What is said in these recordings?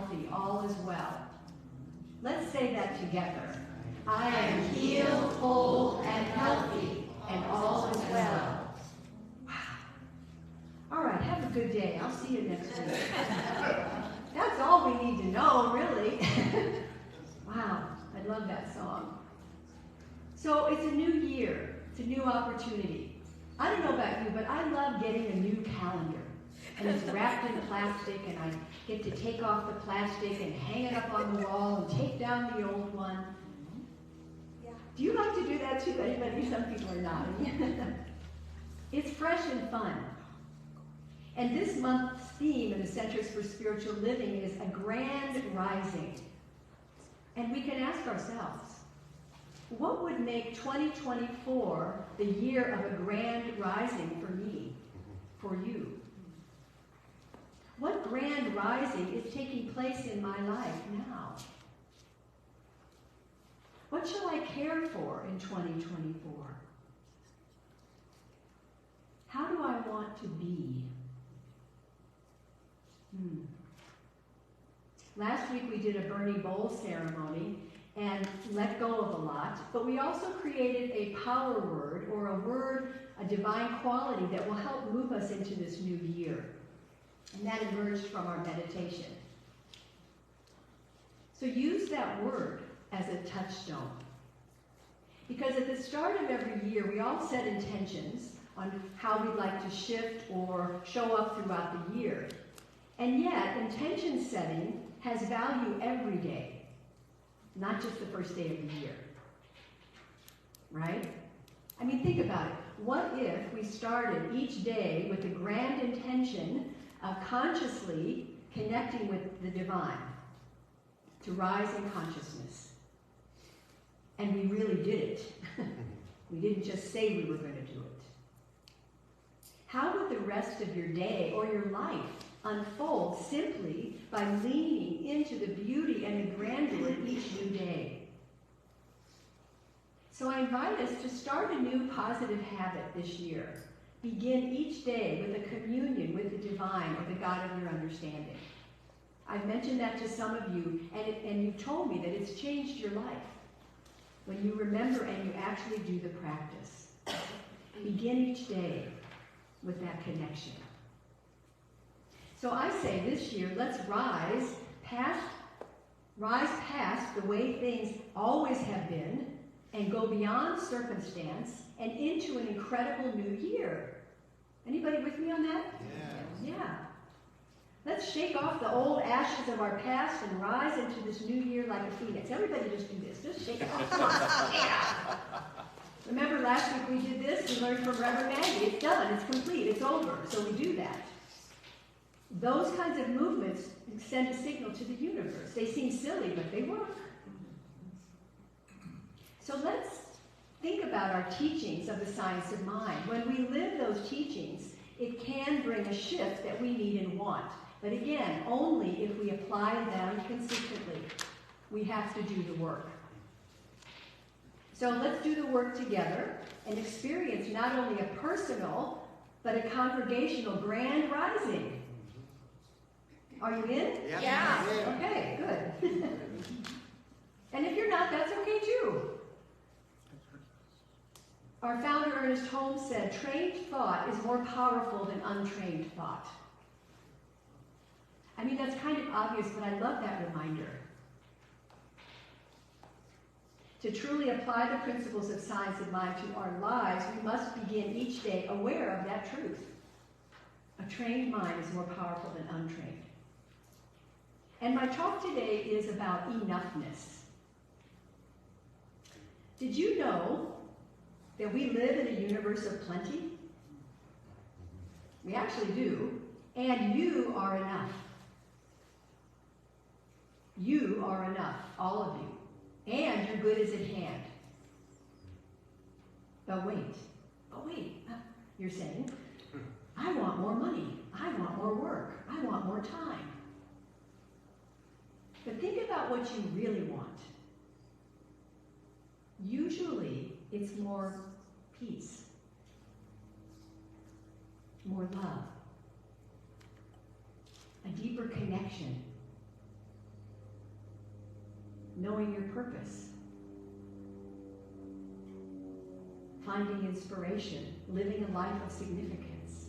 healthy. All is well. Let's say that together. I am healed, whole, and healthy, and all is well. Wow. All right, have a good day. I'll see you next week. That's all we need to know, really. Wow, I love that song. So it's a new year. It's a new opportunity. I don't know about you, but I love getting a new calendar. And it's wrapped in plastic, and I get to take off the plastic and hang it up on the wall and take down the old one. Yeah. Do you like to do that too? Anybody? Some people are not. It's fresh and fun. And this month's theme in the Centers for Spiritual Living is a grand rising. And we can ask ourselves, what would make 2024 the year of a grand rising for me, for you? What grand rising is taking place in my life now? What shall I care for in 2024? How do I want to be? Last week we did a Bernie Bowl ceremony and let go of a lot, but we also created a power word, or a word, a divine quality that will help move us into this new year. And that emerged from our meditation. So use that word as a touchstone. Because at the start of every year, we all set intentions on how we'd like to shift or show up throughout the year. And yet, intention setting has value every day, not just the first day of the year. Right? I mean, think about it. What if we started each day with the grand intention of consciously connecting with the divine, to rise in consciousness? And we really did it. We didn't just say we were going to do it. How would the rest of your day or your life unfold simply by leaning into the beauty and the grandeur of each new day? So I invite us to start a new positive habit this year. Begin each day with a communion with the divine, or the God of your understanding. I've mentioned that to some of you, and you've told me that it's changed your life when you remember and you actually do the practice. Begin each day with that connection. So I say this year, let's rise past the way things always have been and go beyond circumstance and into an incredible new year. Anybody with me on that? Yeah. Let's shake off the old ashes of our past and rise into this new year like a phoenix. Everybody just do this. Just shake it off. Yeah. Remember last week we did this? We learned from Reverend Maggie. It's done. It's complete. It's over. So we do that. Those kinds of movements send a signal to the universe. They seem silly, but they work. So let's think about our teachings of the science of mind. When we live those teachings, it can bring a shift that we need and want. But again, only if we apply them consistently. We have to do the work. So let's do the work together and experience not only a personal, but a congregational grand rising. Are you in? Yeah. Okay, good. And if you're not, that's okay too. Our founder, Ernest Holmes, said, trained thought is more powerful than untrained thought. I mean, that's kind of obvious, but I love that reminder. To truly apply the principles of science of mind to our lives, we must begin each day aware of that truth. A trained mind is more powerful than untrained. And my talk today is about enoughness. Did you know that we live in a universe of plenty? We actually do. And you are enough. You are enough, all of you. And your good is at hand. But wait, you're saying, I want more money. I want more work. I want more time. But think about what you really want. Usually, it's more peace, more love, a deeper connection, knowing your purpose, finding inspiration, living a life of significance.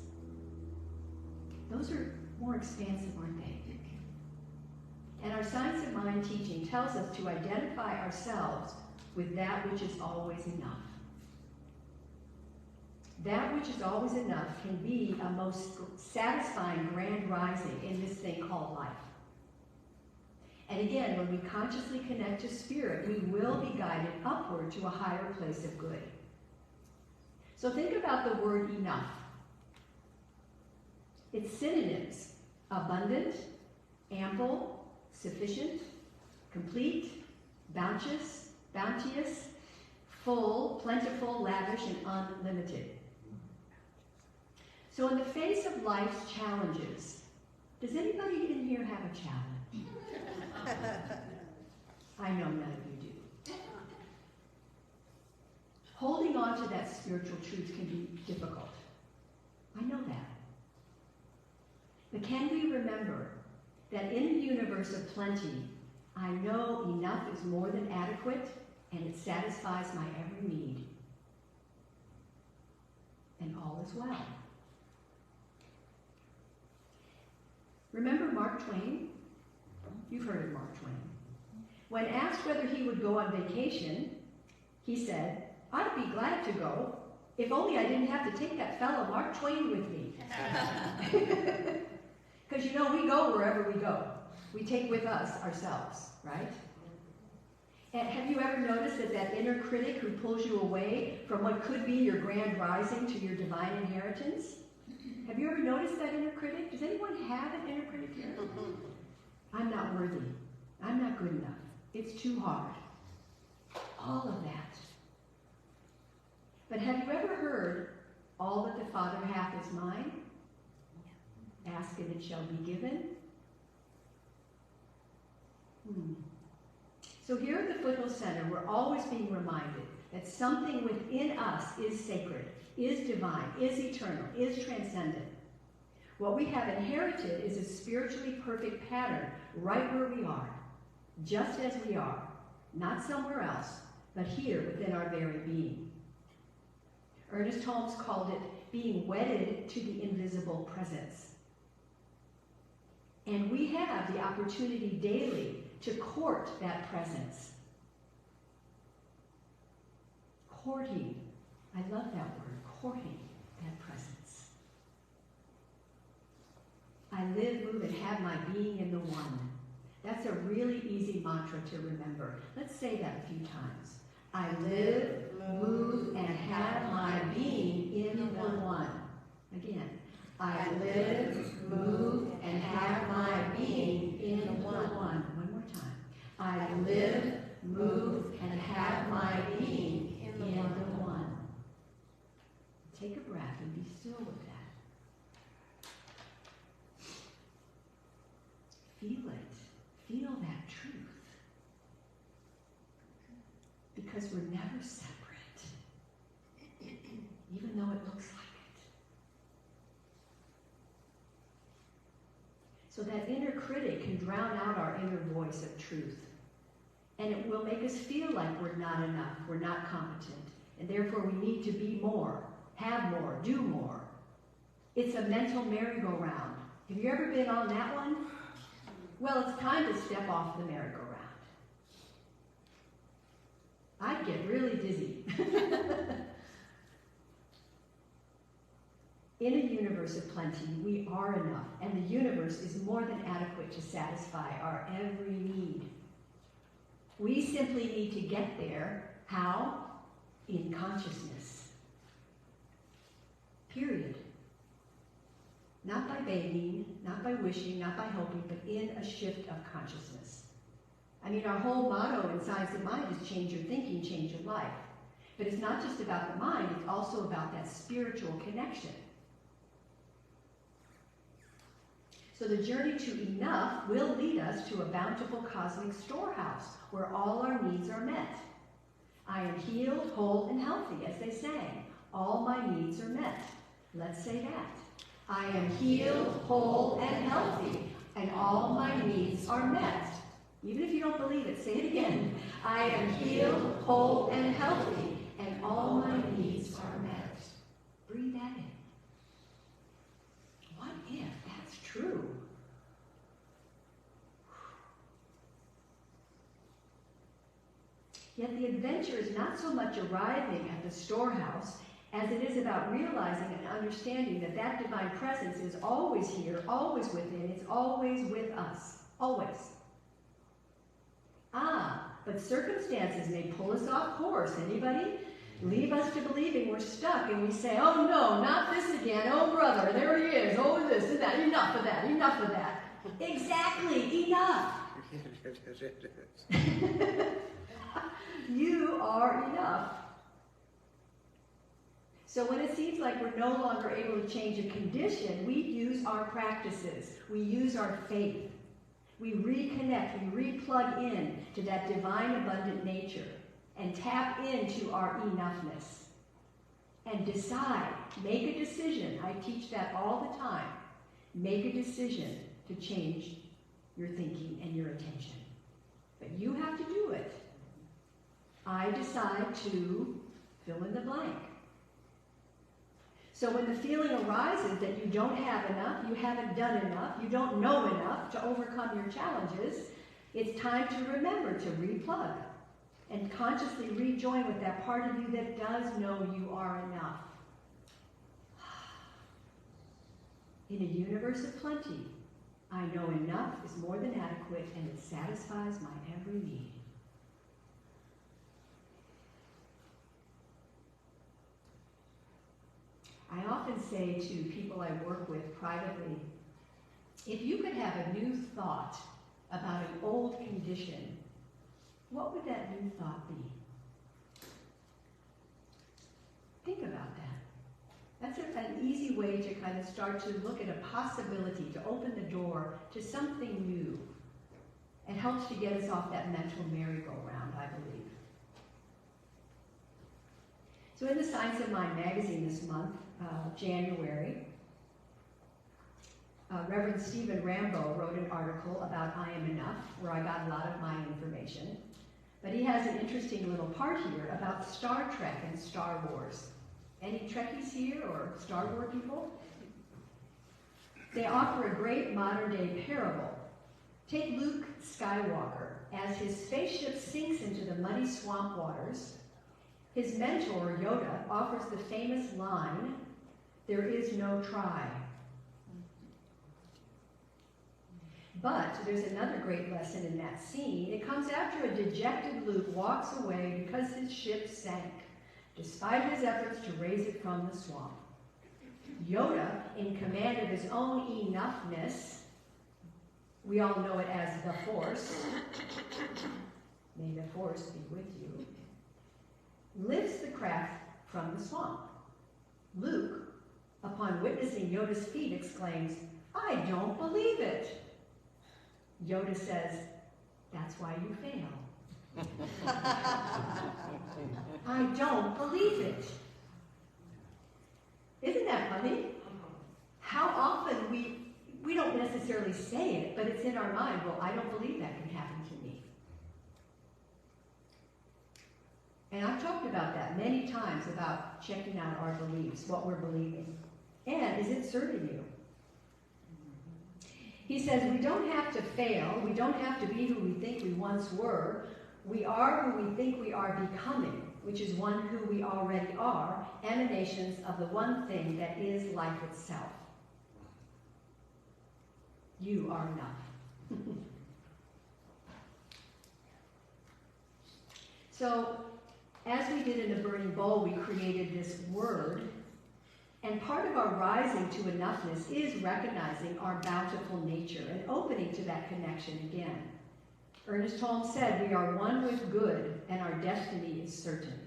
Those are more expansive, aren't they? And our Science of Mind teaching tells us to identify ourselves with that which is always enough. That which is always enough can be a most satisfying grand rising in this thing called life. And again, when we consciously connect to spirit, we will be guided upward to a higher place of good. So think about the word enough. Its synonyms: abundant, ample, sufficient, complete, bounteous, full, plentiful, lavish, and unlimited. So in the face of life's challenges, does anybody in here have a challenge? I know none of you do. Holding on to that spiritual truth can be difficult. I know that. But can we remember that in a universe of plenty, I know enough is more than adequate, and it satisfies my every need. And all is well. Remember Mark Twain? You've heard of Mark Twain. When asked whether he would go on vacation, he said, "I'd be glad to go, if only I didn't have to take that fellow Mark Twain with me." Because you know, we go wherever we go. We take with us ourselves, right? And have you ever noticed that that inner critic who pulls you away from what could be your grand rising to your divine inheritance? Have you ever noticed that inner critic? Does anyone have an inner critic here? I'm not worthy. I'm not good enough. It's too hard. All of that. But have you ever heard, all that the Father hath is mine? Ask and it shall be given. So here at the Foothill Center, we're always being reminded that something within us is sacred, is divine, is eternal, is transcendent. What we have inherited is a spiritually perfect pattern right where we are, just as we are, not somewhere else, but here within our very being. Ernest Holmes called it being wedded to the invisible presence. And we have the opportunity daily to court that presence. Courting. I love that word, courting that presence. I live, move, and have my being in the one. That's a really easy mantra to remember. Let's say that a few times. I live, move, and have my being in the one. Again. I live, move, and have my being in the one. One more time. I live, move, and have my being in the one. Take a breath and be still with that. Feel it. Feel that truth. Because we're never separate, even though it looks like it. So that inner critic can drown out our inner voice of truth. And it will make us feel like we're not enough, we're not competent, and therefore we need to be more, have more, do more. It's a mental merry-go-round. Have you ever been on that one? Well, it's time to step off the merry-go-round. I'd get really dizzy. In a universe of plenty, we are enough, and the universe is more than adequate to satisfy our every need. We simply need to get there. How? In consciousness. Period. Not by begging, not by wishing, not by hoping, but in a shift of consciousness. I mean, our whole motto in Science of Mind is change your thinking, change your life. But it's not just about the mind, it's also about that spiritual connection. So the journey to enough will lead us to a bountiful cosmic storehouse where all our needs are met. I am healed, whole, and healthy, as they sang. All my needs are met. Let's say that. I am healed, whole, and healthy, and all my needs are met. Even if you don't believe it, say it again. I am healed, whole, and healthy, and all my needs are met. Breathe that in. What if that's true? Yet the adventure is not so much arriving at the storehouse as it is about realizing and understanding that that divine presence is always here, always within, it's always with us, always. But circumstances may pull us off course. Anybody? Leave us to believing we're stuck and we say, oh no, not this again, oh brother, there he is, oh this and that, enough of that, enough of that. Exactly, enough. You are enough. So when it seems like we're no longer able to change a condition, we use our practices. We use our faith. We reconnect, we re-plug in to that divine abundant nature and tap into our enoughness. And decide, make a decision. I teach that all the time. Make a decision to change your thinking and your attention. But you have to do it. I decide to fill in the blank. So when the feeling arises that you don't have enough, you haven't done enough, you don't know enough to overcome your challenges, it's time to remember to replug and consciously rejoin with that part of you that does know you are enough. In a universe of plenty, I know enough is more than adequate and it satisfies my every need. I often say to people I work with privately, if you could have a new thought about an old condition, what would that new thought be? Think about that. That's an easy way to kind of start to look at a possibility, to open the door to something new. It helps to get us off that mental merry-go-round, I believe. So in the Science of Mind magazine this month, January, Reverend Stephen Rambo wrote an article about I Am Enough, where I got a lot of my information. But he has an interesting little part here about Star Trek and Star Wars. Any Trekkies here or Star Wars people? They offer a great modern-day parable. Take Luke Skywalker. As his spaceship sinks into the muddy swamp waters, his mentor, Yoda, offers the famous line, "There is no try." But there's another great lesson in that scene. It comes after a dejected Luke walks away because his ship sank, despite his efforts to raise it from the swamp. Yoda, in command of his own enoughness, we all know it as the Force, may the Force be with you, lifts the craft from the swamp. Luke, upon witnessing Yoda's feat, exclaims, "I don't believe it." Yoda says, "That's why you fail." I don't believe it. Isn't that funny? How often we don't necessarily say it, but it's in our mind, well, I don't believe that can happen to me. And I've talked about that many times, about checking out our beliefs, what we're believing. And is it serving you? He says we don't have to fail. We don't have to be who we think we once were. We are who we think we are becoming, which is one who we already are, emanations of the one thing that is life itself. You are enough. So, as we did in the burning bowl, we created this word. And part of our rising to enoughness is recognizing our bountiful nature and opening to that connection again. Ernest Holmes said, "We are one with good, and our destiny is certain."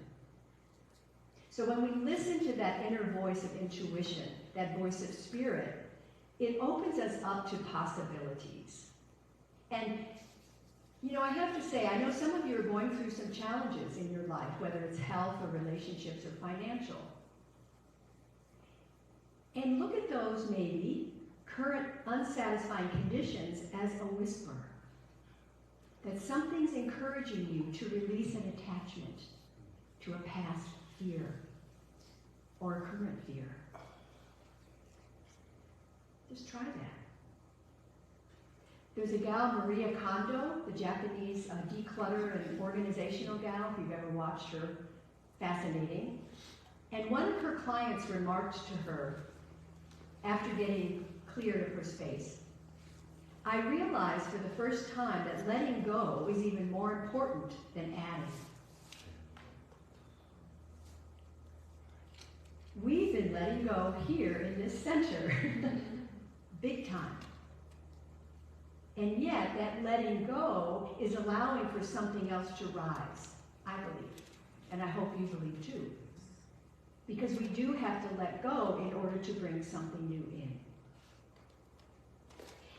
So when we listen to that inner voice of intuition, that voice of spirit, it opens us up to possibilities. And, you know, I have to say, I know some of you are going through some challenges in your life, whether it's health or relationships or financial. And look at those, maybe, current unsatisfying conditions as a whisper. that something's encouraging you to release an attachment to a past fear or a current fear. Just try that. There's a gal, Maria Kondo, the Japanese declutter and organizational gal, if you've ever watched her, fascinating. And one of her clients remarked to her, after getting cleared of her space, I realized for the first time that letting go is even more important than adding. We've been letting go here in this center, big time. And yet, that letting go is allowing for something else to rise, I believe. And I hope you believe too. Because we do have to let go in order to bring something new in.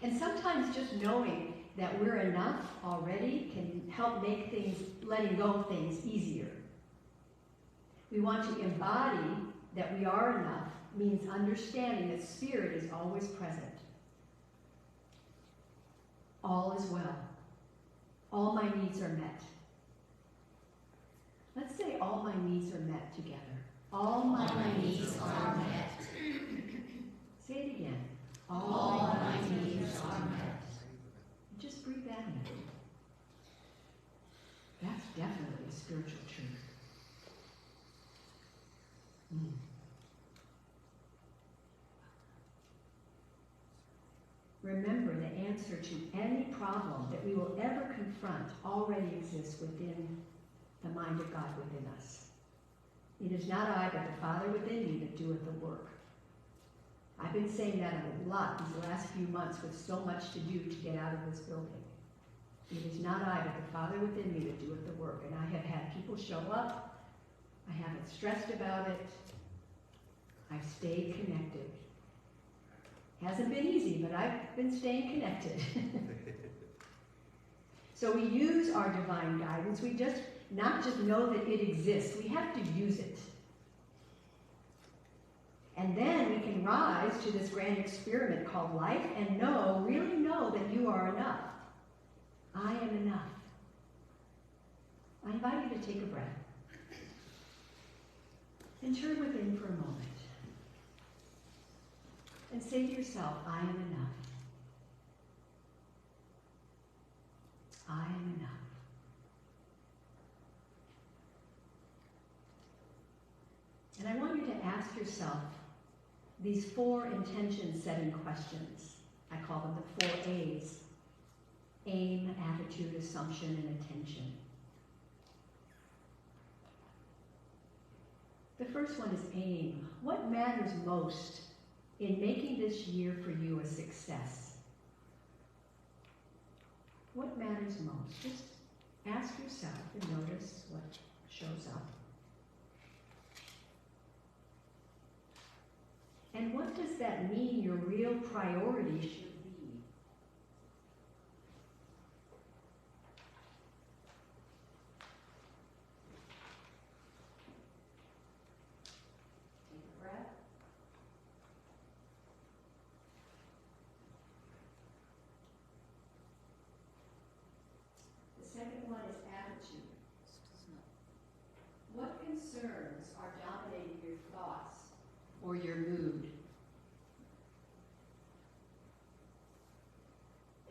And sometimes just knowing that we're enough already can help make things, letting go of things, easier. We want to embody that we are enough, means understanding that Spirit is always present. All is well. All my needs are met. Let's say all my needs are met together. All my needs are met. Say it again. All my needs are met. Just breathe that in. That's definitely a spiritual truth. Remember, the answer to any problem that we will ever confront already exists within the mind of God within us. It is not I, but the Father within me that doeth the work. I've been saying that a lot these last few months with so much to do to get out of this building. It is not I, but the Father within me that doeth the work. And I have had people show up. I haven't stressed about it. I've stayed connected. Hasn't been easy, but I've been staying connected. So we use our divine guidance. We just not just know that it exists. We have to use it. And then we can rise to this grand experiment called life and really know that you are enough. I am enough. I invite you to take a breath and turn within for a moment. And say to yourself, I am enough. I am enough. And I want you to ask yourself these 4 intention-setting questions. I call them the 4 A's. Aim, attitude, assumption, and attention. The first one is aim. What matters most in making this year for you a success? What matters most? Just ask yourself and notice what shows up. And what does that mean your real priority should be? Take a breath. The second one is attitude. What concerns are dominating your thoughts or your mood?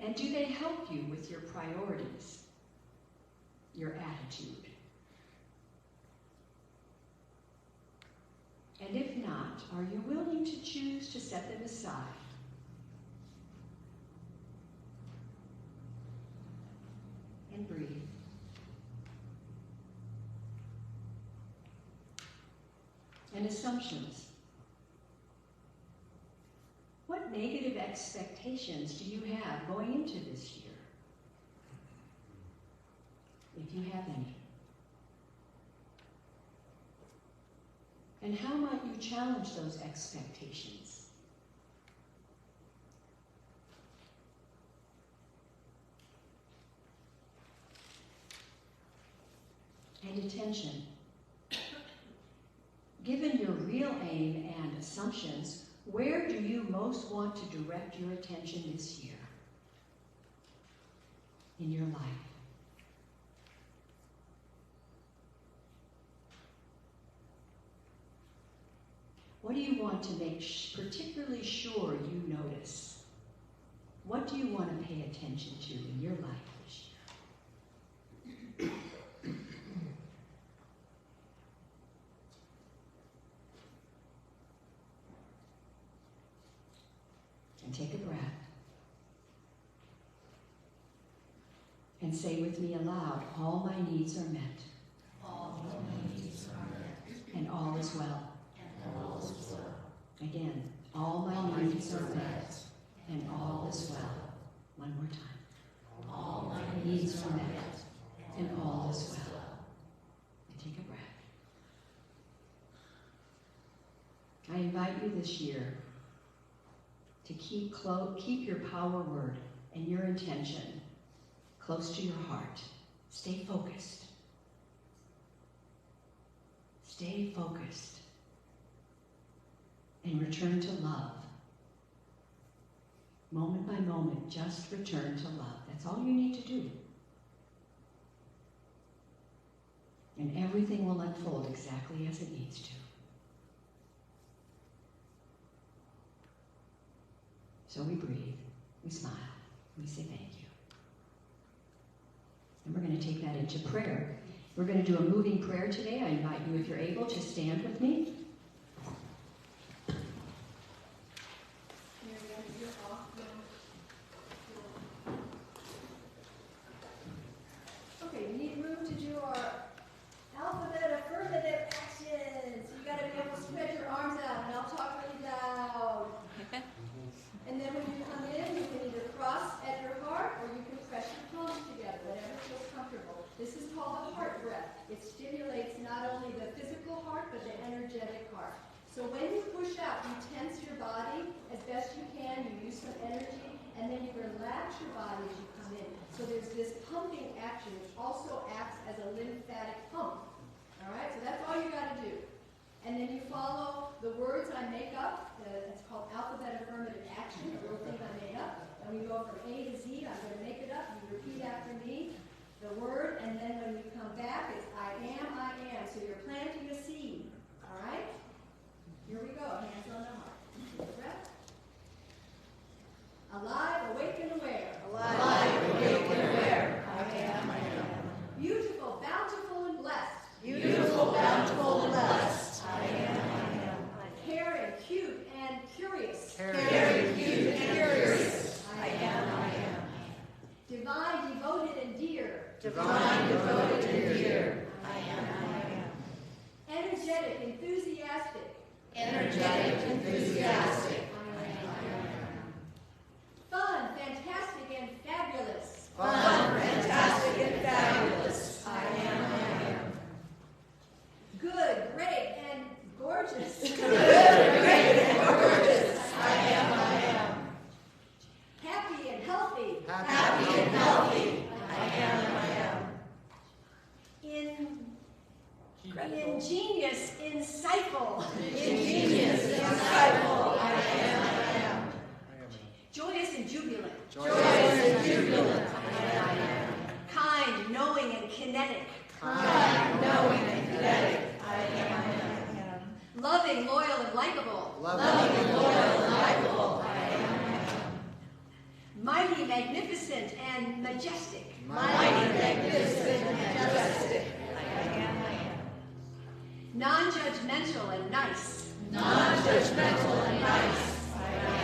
And do they help you with your priorities, your attitude? And if not, are you willing to choose to set them aside? And breathe. And assumptions. What negative expectations do you have going into this year? If you have any. And how might you challenge those expectations? And attention. Given your real aim and assumptions, where do you most want to direct your attention this year in your life? What do you want to make particularly sure you notice? What do you want to pay attention to in your life this year? And take a breath. And say with me aloud, all my needs are met. All my needs are met. And all is well. And all is well. Again, all my needs are met. And all is well. One more time. All my needs are met. And all is well. And take a breath. I invite you this year to keep your power word and your intention close to your heart. Stay focused. Stay focused. And return to love. Moment by moment, just return to love. That's all you need to do. And everything will unfold exactly as it needs to. So we breathe, we smile, we say thank you. And we're going to take that into prayer. We're going to do a moving prayer today. I invite you, if you're able, to stand with me. Okay, we need room to do our alphabet affirmative actions. You got to be able to spread your arms out, and I'll talk really loud. And then when you come in, you can either cross at your heart or you can press your palms together, whatever feels comfortable. This is called the heart breath. It stimulates not only the physical heart, but the energetic heart. So when you push out, you tense your body as best you can, you use some energy, and then you relax your body as you come in. So there's this pumping action, which also acts as a lymphatic pump. All right, so that's all you got to do. And then you follow the words I make up. It's called alphabet affirmative action, the little thing I made up. And we go from A to Z. I'm going to make it up. You repeat after me the word, and then when we come back, it's I am, I am. So you're planting a seed. All right? Here we go. Hands on the heart. Take a breath. Alive, awake, and aware. Alive, awake, and aware. I am, I am. Beautiful, bountiful, and blessed. Beautiful, bountiful, and blessed. I am, I am. Caring, cute, and curious. Caring, cute, and curious. I am, I am. Divine, devoted, and dear. Divine, devoted, and dear. I am, I am. Energetic, enthusiastic. Energetic, enthusiastic. I am. Fun, fantastic, and fabulous. Fun, fantastic, and fabulous. I am, I am. Good, great, and gorgeous. Good, great, and gorgeous. I am, I am. Happy and healthy. Happy and healthy. I am, I am. Ingenious, insightful. Ingenious, insightful. I am, I am. Joyous and jubilant. Joyous and jubilant. I am, I am. Kind, knowing, and kinetic. Kind, knowing, and kinetic. I am, I am. Loving, loyal, and likable. Loving and loyal and likable. I am, I am. Mighty, magnificent, and majestic. Mighty, magnificent, and majestic. I am, I am. Non-judgmental and nice. Non-judgmental and nice. I am, I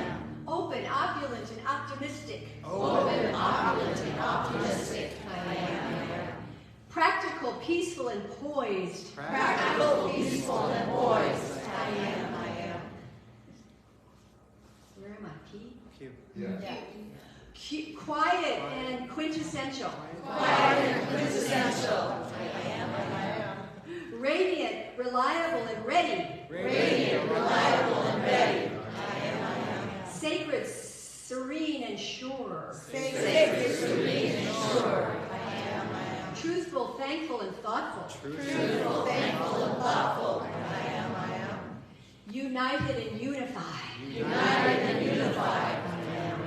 am. Open, opulent, and optimistic. Open, opulent, and optimistic. I am, I am. Practical, peaceful, and poised. Practical, peaceful, and poised. I am, I am. Where am I? P? Q. Q. Quiet and quintessential. Quiet and quintessential. I am, I am. Radiant, reliable, and ready. Radiant, reliable, and ready. I am, I am. Sacred, serene, and sure. Sacred, serene, and sure. I am, I am. Truthful, thankful, and thoughtful. Truthful, thankful, and thoughtful. I am, I am. United and unified. United and unified. I am, I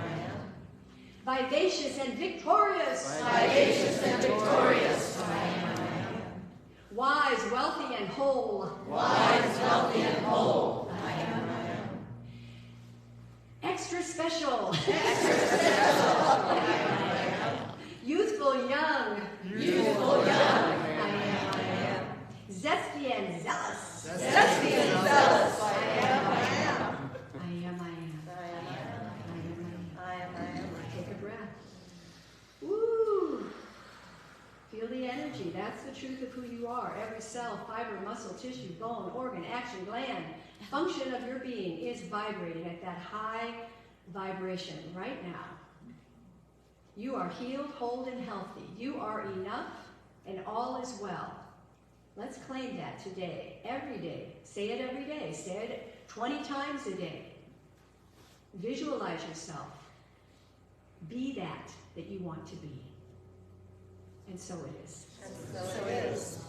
am. Vivacious and victorious. Vivacious and victorious. I am, I am. Wise, wealthy, and whole. Wise, wealthy, and whole. organ, action, gland, function of your being is vibrating at that high vibration right now. You are healed, whole, and healthy. You are enough, and all is well. Let's claim that today, every day. Say it every day. Say it 20 times a day. Visualize yourself. Be that you want to be. And so it is. So it is.